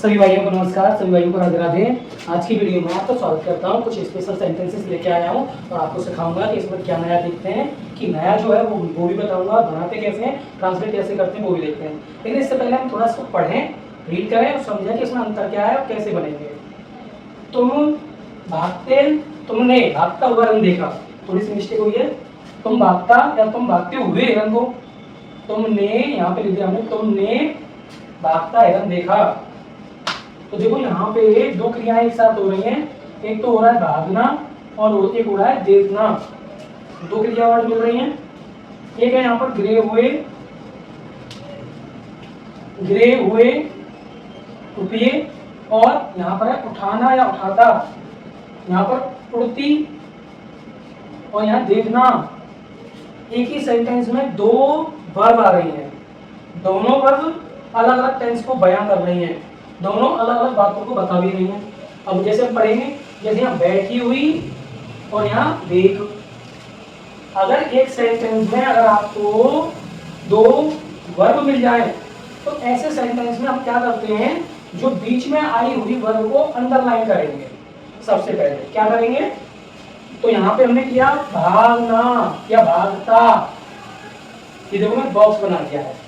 सभी भाइयों को नमस्कार, सभी भाइयों को राधे राधे। आज की वीडियो में आपका स्वागत करता हूँ। कुछ स्पेशल सेंटेंसेस लेके आया हूँ और आपको सिखाऊंगा कि इसमें क्या नया देखते हैं, कि नया जो है वो भी बताऊंगा, बनाते कैसे हैं, ट्रांसलेट कैसे करते हैं वो भी देखते हैं। लेकिन इससे पहले हम थोड़ा इसको पढ़ें, रीड करें और समझें कि इसमें अंतर क्या है और कैसे बनेंगे। तुम भागते, तुमने भागता हुआ रंग देखा, थोड़ी सी मिस्टेक हुई है। तुम भागता या तुम भागते हुए हिरन को, तुमने यहाँ पे लिख दिया हमने, तुमने भागता हिरन देखा। तो देखो यहाँ पे दो क्रियाएं एक साथ हो रही हैं, एक तो हो रहा है भागना और एक हो रहा है देखना। दो क्रिया वर्ड मिल रही हैं। एक है यहाँ पर गिरे हुए रुपये, और यहाँ पर है उठाना या उठाता। यहाँ पर उड़ती और यहाँ देखना। एक ही सेंटेंस में दो वर्ब आ रही हैं, दोनों वर्ब अलग अलग टेंस को बयां कर रही हैं, दोनों अलग अलग बातों को बता भी रही हैं। अब जैसे हम पढ़ेंगे, जैसे यहाँ बैठी हुई और यहाँ देख। अगर एक सेंटेंस में अगर आपको दो वर्ब मिल जाए तो ऐसे सेंटेंस में हम क्या करते हैं, जो बीच में आई हुई वर्ब को अंडरलाइन करेंगे। सबसे पहले क्या करेंगे, तो यहाँ पे हमने किया भागना या भागता, ये देखो मैं बॉक्स बना दिया है।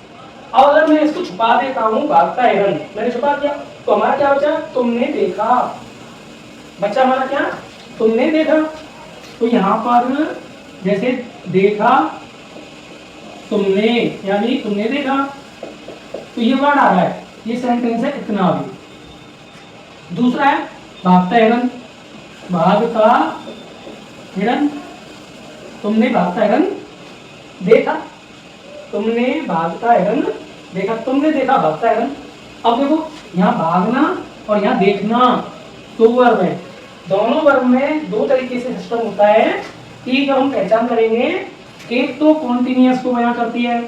अब अगर मैं इसको छुपा देता हूँ, भागता हिरन मैंने छुपा दिया, तो हमारा क्या बचा, तुमने देखा। बच्चा हमारा क्या, तुमने देखा। तो यहाँ पर जैसे देखा तुमने, यानी तुमने देखा, तो ये वर्ड आ रहा है, ये सेंटेंस है इतना भी। दूसरा है भागता हिरन, भागता हिरन, तुमने भागता हिरन देखा, तुमने भागता हिरन देखा, तुमने देखा भागता हिरन। अब देखो यहाँ भागना और यहाँ देखना दो वर्ब है, दोनों वर्ब में दो तरीके से सिस्टम होता है। एक हम पहचान करेंगे, एक तो कॉन्टिन्यूअस को बयां करती है,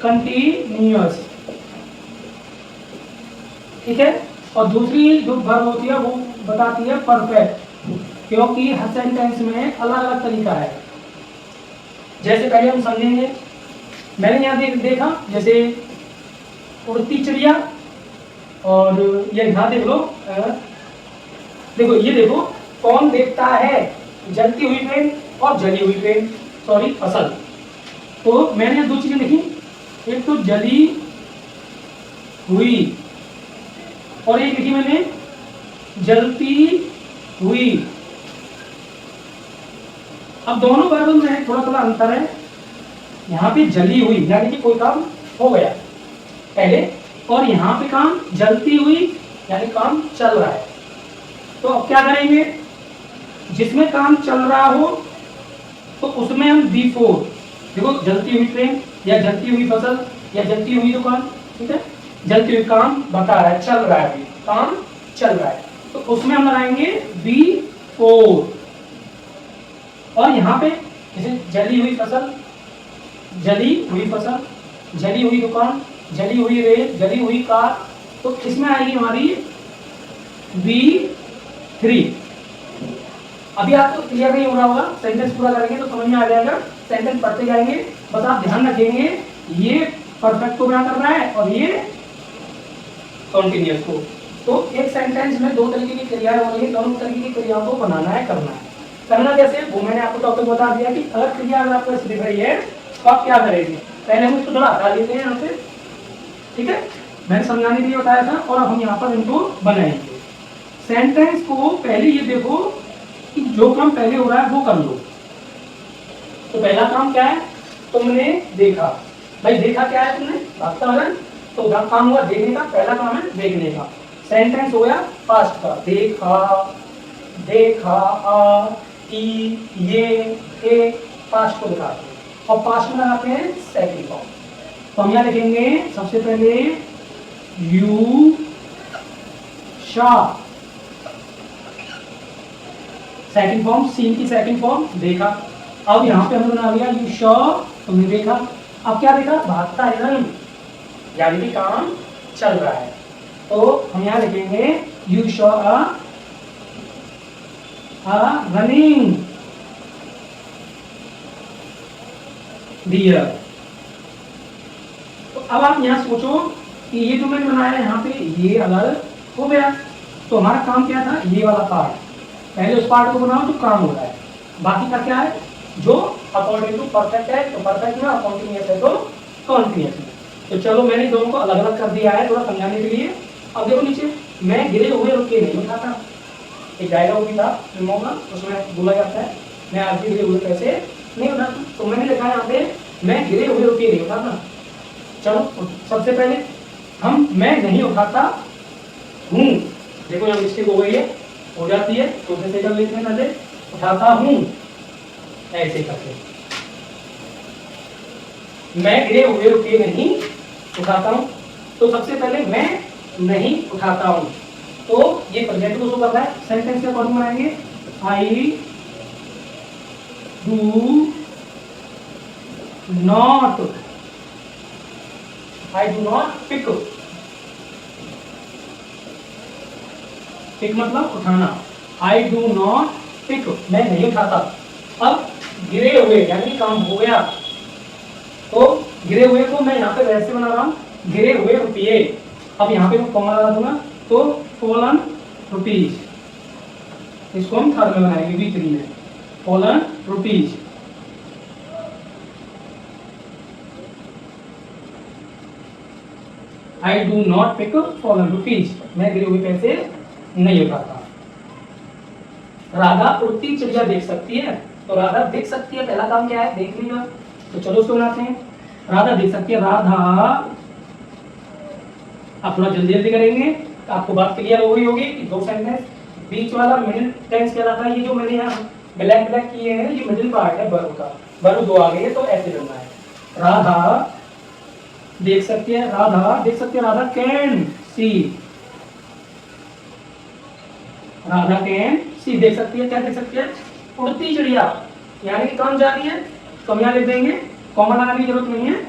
कंटिन्यूअस, ठीक है, और दूसरी जो वर्ब होती है वो बताती है परफेक्ट, क्योंकि हर सेंटेंस में अलग अलग तरीका है। जैसे पहले हम समझेंगे, मैंने यहाँ देखा जैसे उड़ती चिड़िया, और ये यहाँ देख लो, देखो ये देखो कौन देखता है, जलती हुई ट्रेन और जली हुई ट्रेन, सॉरी फसल। तो मैंने यहाँ दो चीजें लिखी, एक तो जली हुई और एक लिखी मैंने जलती हुई। अब दोनों वर्ब में थोड़ा थोड़ा अंतर है। यहाँ पे जली हुई यानी कि कोई काम हो गया पहले, और यहाँ पे काम जलती हुई यानी काम चल रहा है। तो अब क्या करेंगे, जिसमें काम चल रहा हो तो उसमें हम बिफोर, देखो जलती हुई ट्रेन या जलती हुई फसल या जलती हुई दुकान, ठीक है, जलती हुई काम बता रहा है, चल रहा है, अभी काम चल रहा है, तो उसमें हम लगाएंगे बिफोर। और यहाँ पे जैसे जली हुई फसल, जली हुई फसल, जली हुई दुकान, जली हुई रेल, जली हुई कार, तो इसमें आएगी हमारी B3। अभी आपको क्लियर नहीं हो रहा होगा, सेंटेंस पूरा करेंगे तो समझ में आ जाएगा। सेंटेंस पढ़ते जाएंगे, बस आप ध्यान रखेंगे ये परफेक्ट को बयां कर रहा है और ये कॉन्टिन्यूअस को। तो एक सेंटेंस में दो तरीके की क्रियाएं हो रही है, दोनों तरीके की क्रियाओं को बनाना है, करना है। करना कैसे, वो मैंने आपको टॉपिक बता दिया कि अगर क्रिया अगर आपको दिख रही है तो आप क्या करेंगे। पहले हम इसको थोड़ा हटा लेते हैं यहाँ से, ठीक है, मैंने समझाने के लिए बताया था, और अब हम यहाँ पर इनको बनाएंगे। सेंटेंस को पहले ये देखो कि जो काम पहले हो रहा है वो कर लो। तो पहला काम क्या है, तुमने देखा। भाई देखा क्या है, तुमने भागता हिरन, तो काम हुआ देखने का, पहला काम है देखने का। सेंटेंस हो गया पास्ट का, देखा, देखा, आ, ई, ये, ए, पास्ट को दिखाते हैं, और पास्ट में लगाते हैं सेकंड फॉर्म। तो हम यहाँ लिखेंगे सबसे पहले यू शा, सेकंड फॉर्म, सीन की सेकंड फॉर्म देखा। अब यहाँ पे हमने बना लिया यू शॉ, तुमने देखा। अब क्या देखा, भागता हिरन, यानी कि काम चल रहा है, तो हम यहाँ लिखेंगे यू शॉ रनिंग डियर। तो अब आप यहाँ सोचो कि ये जो मैंने बनाया यहाँ पे ये अलग हो गया। तो हमारा काम क्या था, ये वाला पार्ट, पहले उस पार्ट को बनाओ जो काम हो रहा है, बाकी का क्या है जो अकॉर्डिंग टू परफेक्ट है तो परफेक्ट में, कॉन्टिन्यूअस है तो कॉन्टिन्यूअस में। तो चलो मैंने दोनों को अलग अलग कर दिया है थोड़ा समझाने के लिए। अब देखो नीचे, मैं गिरे हुए रुके नहीं उठाता, एक डायलॉग भी था फिल्मों का, उसमें बोला जाता है मैं आज भी गिरे हुए पैसे नहीं उठाता। तो मैंने लिखा है यहाँ पे मैं गिरे हुए रुपये नहीं उठाता। चलो सबसे पहले हम मैं नहीं उठाता हूँ, देखो यहाँ मिस्टेक हो गई है, हो जाती है तो उसे कर लेते हैं, पहले उठाता हूँ ऐसे करके, मैं गिरे हुए रुपये नहीं उठाता हूँ। तो सबसे पहले मैं नहीं उठाता हूँ, तो ये प्रेजेंट को शो करता है, सेंटेंस के अकॉर्डिंग बनाएंगे, I do not, I do not pick, pick मतलब उठाना, आई डू नॉट पिक, मैं नहीं उठाता। अब गिरे हुए यानी काम हो गया, तो गिरे हुए को मैं यहाँ पे वैसे बना रहा हूँ गिरे हुए रुपये। अब यहाँ पे मैं कॉमा लगा दूंगा तो फॉलन रुपीज, इसको हम थर्ड में बनाएंगे V3 में, fallen rupees. I do not pick fallen rupees, मैं गिरे हुए पैसे नहीं उठाता। राधा उड़ती चिड़िया देख सकती है, तो राधा देख सकती है, पहला काम क्या है देख लीजिए, तो चलो उसको बनाते हैं। राधा देख सकती है, राधा, आप थोड़ा जल्दी जल्दी करेंगे आपको बात क्लियर हो गई होगी कि दो सेंटेंस, बीच वाला मिडिल टेंस कहलाता है, ये जो मैंने यहाँ ब्लैक ब्लैक किए हैं ये मिडिल पार्ट है वर्ब का, वर्ब दो आ गए तो ऐसे करना है। राधा देख सकती है, राधा देख सकती है, Radha can see, Radha can see देख सकती है, क्या देख सकती है, उड़ती चिड़िया, यानी कि कौन जा रही है, तो हम यहाँ लिख देंगे, कॉमा लगाने की जरूरत नहीं है,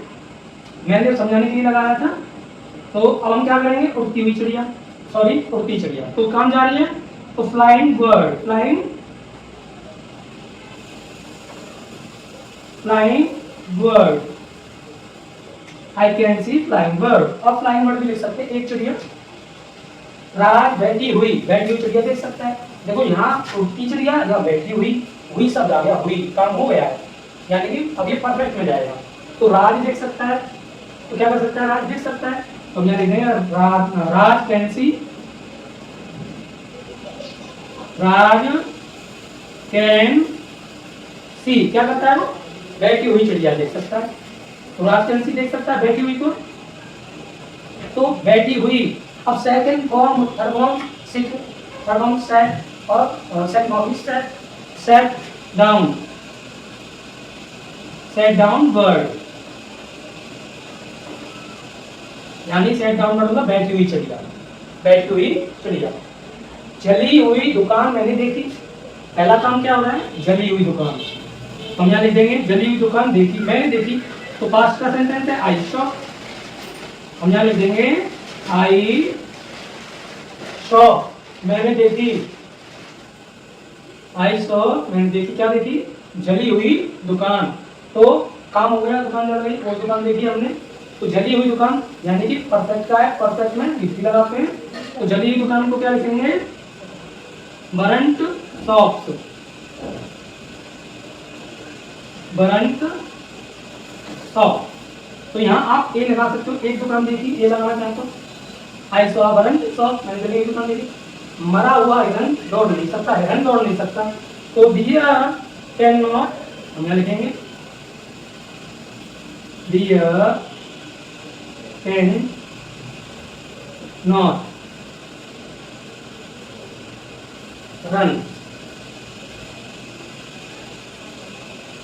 मैंने समझाने के लिए लगाया था। तो अब हम क्या करेंगे, उड़ती हुई चिड़िया, सॉरी उड़ती चिड़िया, तो कौन जा रही है, तो flying bird, flying, flying bird, I can see flying bird. अब फ्लाइंग बर्ड भी लिख सकते हैं, एक चिड़िया। राज बैठी हुई चिड़िया देख सकता है, देखो यहाँ उड़ती चिड़िया या बैठी हुई शब्द आ गया, हुई काम हो गया है, यानी कि अब ये परफेक्ट में जाएगा। तो राज देख सकता है, तो क्या कर सकता है, राज देख सकता है, तो हम यहाँ लिख देंगे राज can see, Raj can see, क्या करता है वो, बैठी हुई चिड़िया देख सकता है, तो राज कैन सी देख सकता है बैठी हुई को, तो बैठी हुई। अब second form, third form sit, third form set, और set form set, set down, set down bird, यानी सेट डाउन बर्ड मतलब बैठी हुई चिड़िया, बैठी हुई चिड़िया। जली हुई दुकान मैंने देखी, पहला काम क्या हो रहा है, जली हुई दुकान, हम यहाँ लिख देंगे जली हुई दुकान देखी, मैंने देखी, तो पास्ट का सेंटेंस है आई सॉ, हम यहाँ लिख देंगे आई सॉ, मैंने देखी, आई सॉ मैंने देखी, क्या देखी, जली हुई दुकान, तो काम हो गया, दुकान जल गई, वो दुकान देखी हमने, तो जली हुई दुकान यानी कि परफेक्ट का है, परफेक्ट में डिग्री लगाते हैं, तो जली हुई दुकान को क्या लिखेंगे, बरंट शॉप्स, बरंट शॉप। तो यहाँ आप ए लगा सकते हो, एक दुकान देखी, ए लगाना चाहते हो, आई सॉ बरंट शॉप, मैंने जली हुई दुकान देखी। मरा हुआ हिरन दौड़ नहीं सकता, हिरन दौड़ नहीं सकता, तो डियर कैन नॉट, हम यहाँ लिखेंगे dear can not run,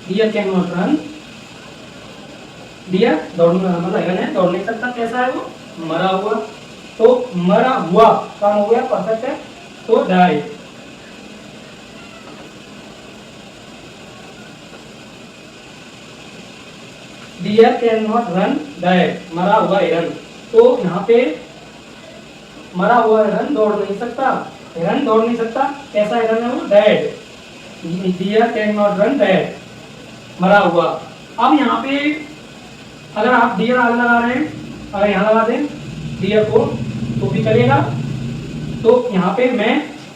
dear can not run, dear दौड़ने मतलब हिरन है, दौड़ नहीं सकता, कैसा है वो, मरा हुआ, तो मरा हुआ काम हो गया, परफेक्ट है, तो die. Dear can not run die, मरा हुआ हिरन, तो यहाँ पे मरा हुआ हिरन दौड़ नहीं सकता, हिरन दौड़ नहीं सकता, कैसा हिरन है वो, dead, dear can not run dead, मरा हुआ। अब यहाँ पे अगर आप डियर आगे लगा रहे हैं, अगर यहाँ लगा दें डियर को तो भी चलेगा। तो यहाँ पे मैं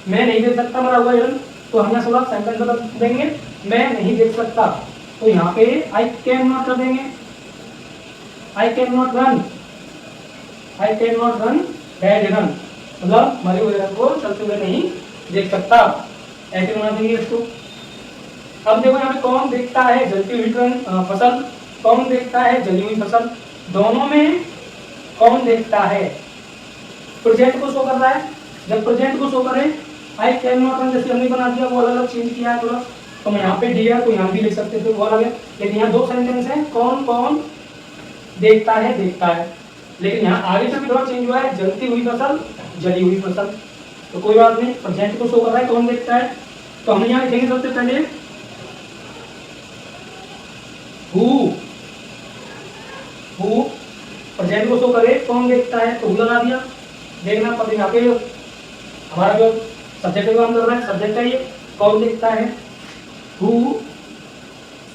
नहीं देख सकता मरा हुआ हिरन, तो हम यहाँ थोड़ा सेंटेंस बदल देंगे, मैं नहीं देख सकता, तो यहाँ पे आई कैन नॉट कर देंगे, I can not run, I can not run dead हिरन, मतलब मरे हुए हिरन को चलते हुए नहीं देख सकता, ऐसे बना देंगे इसको। अब देखो यहाँ पे कौन देखता है जलती हुई फसल, कौन देखता है जली हुई फसल, दोनों में कौन देखता है, प्रेजेंट को शो कर रहा है, जब प्रेजेंट को शो करे आई कैन नॉट रन जैसे हमने बना दिया वो अलग अलग चेंज किया है थोड़ा, तो मैं यहाँ पे डियर को यहाँ भी लिख सकते थे वो अलग है, लेकिन यहाँ दो सेंटेंस है कौन कौन देखता है, लेकिन यहाँ आगे से भी थोड़ा चेंज हुआ है, जलती हुई फसल जली हुई फसल, तो कोई बात नहीं, प्रेजेंट को शो कर रहा है कौन देखता है, तो हम यहाँ लिखेंगे सबसे पहले हु, प्रेजेंट को शो करे कौन देखता है तो हु लगा दिया, देखना पर यहाँ पे हमारा जो सब्जेक्ट का काम कर रहा है, सब्जेक्ट है ये, कौन देखता है हु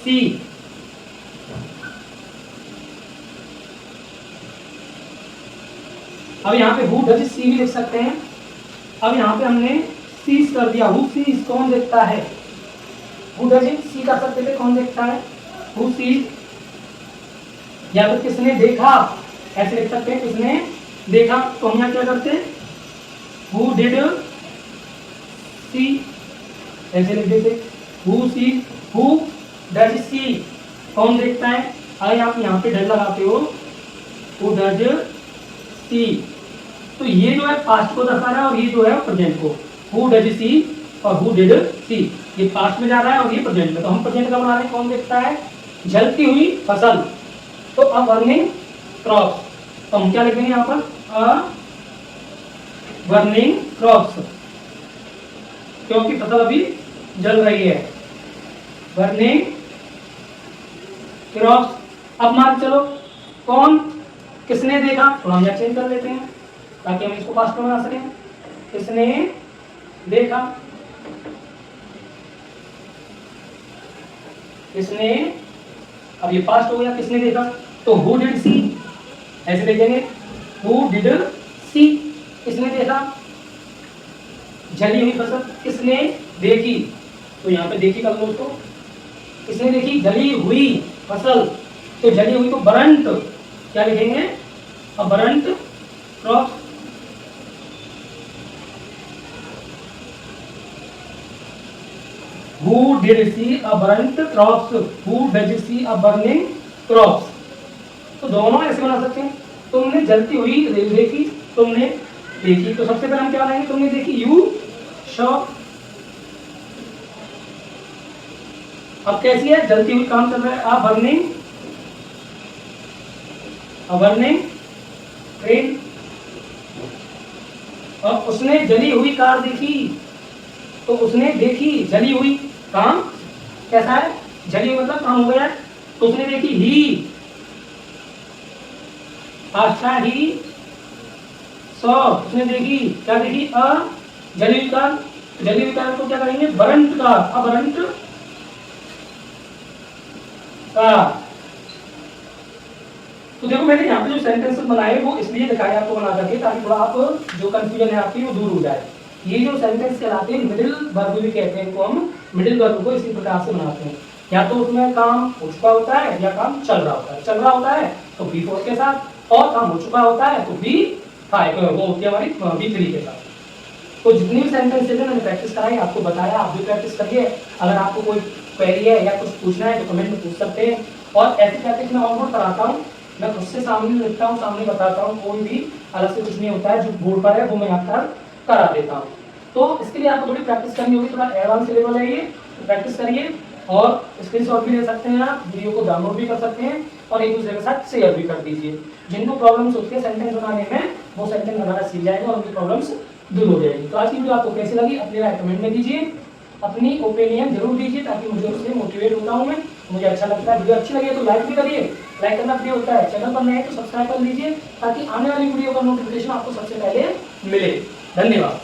सी, अब यहाँ पे हु डज सी भी लिख सकते हैं, अब यहाँ पे हमने सीज कर दिया, हु सीज कौन देखता है, हु डज सी कर सकते थे कौन देखता है, हु सीज, या तो किसने देखा ऐसे लिख सकते हैं, किसने देखा, तो हम यहाँ क्या करते हैं हु डिड सी ऐसे लिख देते, who see, who does see कौन देखता है, अगर आप यहाँ पे डज लगाते हो हु डज सी, तो ये जो है पास्ट को दर्शा रहा है और ये जो है प्रेजेंट को, हु डज सी और हु डिड सी, ये पास्ट में जा रहा है और ये प्रेजेंट में, तो हम प्रेजेंट का बना रहे हैं कौन देखता है जलती हुई फसल, तो अब बर्निंग क्रॉप्स, तो हम क्या लिखेंगे यहाँ पर बर्निंग क्रॉप्स, क्योंकि फसल अभी जल रही है, बर्निंग क्रॉप्स। अब मान चलो कौन किसने देखा, थोड़ा हम चेंज कर लेते हैं ताकि हम इसको पास्ट में बना सकें, किसने देखा, किसने, अब ये पास्ट हो गया, किसने देखा, तो हु डिड सी ऐसे देखेंगे, हु डिड सी किसने देखा, जली हुई फसल किसने देखी, तो यहाँ पे देखी कर लो उसको, किसने देखी जली हुई फसल, तो जली हुई को बरंट क्या लिखेंगे, burnt crop, Who did see a burnt crops? Who does see a burning crops? तो दोनों ऐसे बना सकते हैं, तुमने जलती हुई देखी, तुमने देखी, तो सबसे पहले हम क्या बनाएंगे, तुमने देखी यू शॉ, अब कैसी है जलती हुई काम चल रहा है, a burning ट्रेन, अब उसने जली हुई कार देखी, तो उसने देखी जली हुई काम कैसा है, जली हुई मतलब काम हो गया है, तो उसने देखी ही, अच्छा ही सौ, उसने देखी क्या देखी जली हुई कार, जली हुई कार को क्या करेंगे बरंट कार, बरंट कार। तो देखो मैंने यहाँ पे जो सेंटेंसेस बनाए वो इसलिए दिखाया आपको बना करके ताकि थोड़ा आप जो कंफ्यूजन है आपकी वो दूर हो जाए। ये जो सेंटेंस कहलाते हैं मिडिल वर्ब भी कहते हैं, इनको हम मिडिल वर्ब को इसी प्रकार से बनाते हैं, या तो उसमें काम हो चुका होता है या काम चल रहा होता है, चल रहा होता है तो बी फोर के साथ, और काम हो चुका होता है तो बी फाइव वो होती है हमारी बी थ्री के साथ। तो जितनी भी सेंटेंसेज है मैंने प्रैक्टिस कराई, आपको बताया, आप भी प्रैक्टिस करिए। अगर आपको कोई क्वेरी है या कुछ पूछना है तो कमेंट में पूछ सकते हैं, और ऐसी प्रैक्टिस मैं और कराता हूँ, मैं खुद से सामने लिखता हूँ, सामने बताता हूँ, कोई भी अलग से कुछ नहीं होता है, जो बोर्ड पर है वो मैं यहाँ पर करा देता हूँ। तो इसके लिए आपको थोड़ी प्रैक्टिस करनी होगी, थोड़ा एडवांस लेवल है ये, तो प्रैक्टिस करिए, और स्क्रीनशॉट भी ले सकते हैं आप, वीडियो को डाउनलोड भी कर सकते हैं और एक दूसरे के साथ शेयर भी कर दीजिए। जिनको प्रॉब्लम्स होती है सेंटेंस बनाने में वो सेंटेंस बनाना सीख जाएंगे और उनकी प्रॉब्लम्स दूर हो जाएगी। तो आज की वीडियो आपको कैसी लगी अपनी राय कमेंट में दीजिए, अपनी ओपिनियन जरूर दीजिए ताकि मुझे उससे मोटिवेट होता हूँ मैं, मुझे अच्छा लगता है। वीडियो अच्छी लगी तो लाइक भी करिए, लाइक करना फ्री होता है, चैनल पर नए हैं तो सब्सक्राइब कर लीजिए ताकि आने वाली वीडियो का नोटिफिकेशन आपको सबसे पहले मिले। धन्यवाद।